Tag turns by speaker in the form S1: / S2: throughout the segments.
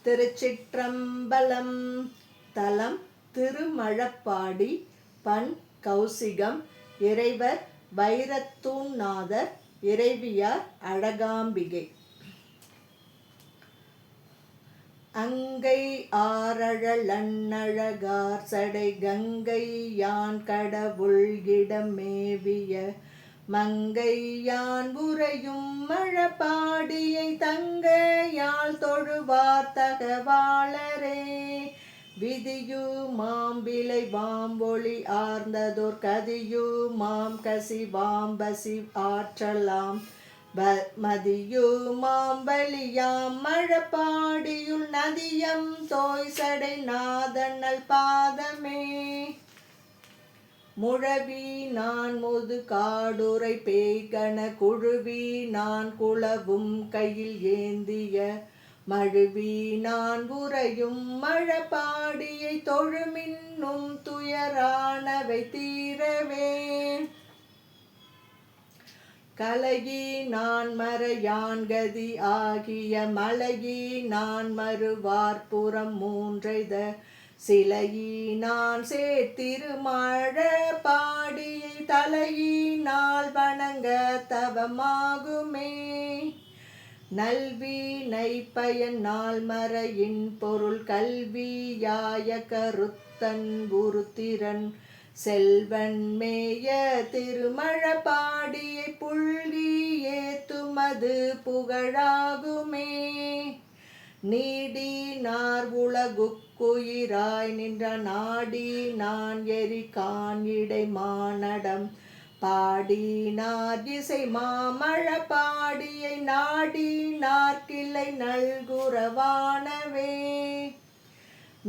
S1: திருச்சிற்றம்பலம். தலம் திருமழப்பாடி. பண் கௌசிகம். இறைவர் வைரத்தூண்நாதர். இறைவியார் அழகாம்பிகை. அங்கை ஆரழலன்னழகார் சடை கங்கை யான் கடவுள் இடம் மேவிய மங்கை யான் உறையும் மழப்பாடியை தங்கையால் தொழுவார் தகவாளரே. விதியு மாம்பிலை வாம்பொழி ஆர்ந்ததோர் கதியு மாம் கசி வாம்பசி ஆற்றலாம் மதியு மாம்பலியாம் மழப்பாடியுள் நதியம் தோய் சடை நாதனல் பாதமே. முழவி நான் முது காடுரை பேய்கண குழுவி நான் குளவும் கையில் ஏந்திய மழுவி நான் உறையும் மழப்பாடியை தொழுமின்னும் துயரானவை தீரவே. கலையி நான் மறையான்கதி ஆகிய மலையி நான் மறுவார்புறம் மூன்றைத சிலையி நான் சேர்த்திருமழப்பாடியை தலையி நாள் வணங்க தவமாகுமே. நல்வினை பயன் நாள் மறையின் பொருள் கல்வியாய கருத்தன் குருத்திரன் செல்வன் மேய திருமழப்பாடியை புல்கி ஏத்துமது புகழாகுமே. நீடி நார் உலகுக்குயிராய் நின்ற நாடி நான் எரி காண்இடை மானடம் பாடி நார் இசை மாமழப்பாடியை நாடி நாற்கிளை நல்குரவானவே.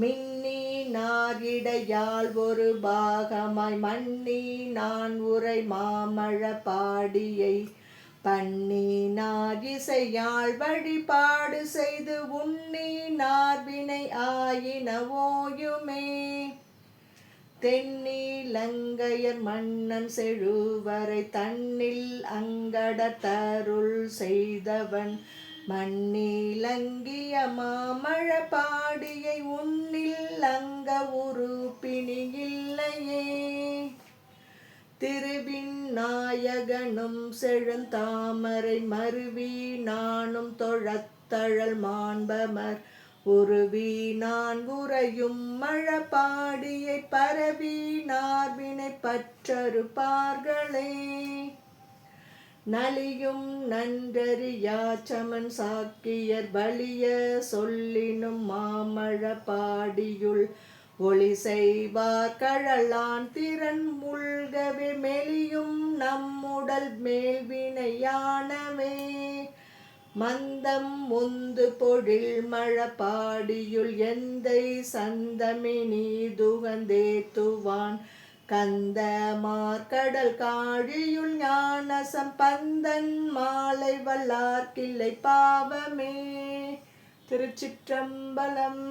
S1: மின்னி நார் இடையால் ஒரு பாகமாய் மன்னி நான் உரை மாமழப்பாடியை பண்ணி நார் இசையால் வழிபாடு செய்து உன்னி நார் வினை ஆயின ஓயுமே. தென்னிலங்கையர் மன்னன் செழுவரை தன்னில் அங்கடத்தருள் செய்தவன் மண்ணிலங்கிய மாமழப்பாடியை உன்னில் அங்க உறுப்பினி இல்லையே. திருவிநாயகனும் செழுந்தாமரை மருவி நானும் தொழத்தழல் மாண்பமர் உருவி நான் உறையும் மழப்பாடியை பரவி நார்வினை பற்றறுப்பார்களே. நலியும் நன்றறியாச்சமன் சாக்கியர் வலிய சொல்லினும் மாமழப்பாடியுள் ஒளி செய்வார் கழலான் திறன் முழ்கவே மெலியும் நம்முடல் மேல்வினையானவே. மந்தம் முந்து பொழில் மழப்பாடியுள் எந்தை சந்தமினி துகந்தேத்துவான் கந்த மார்கடல் காழியுள் ஞான சம்பந்தன் மாலை வல்லார்க்கில்லை பாவமே. திருச்சிற்றம்பலம்.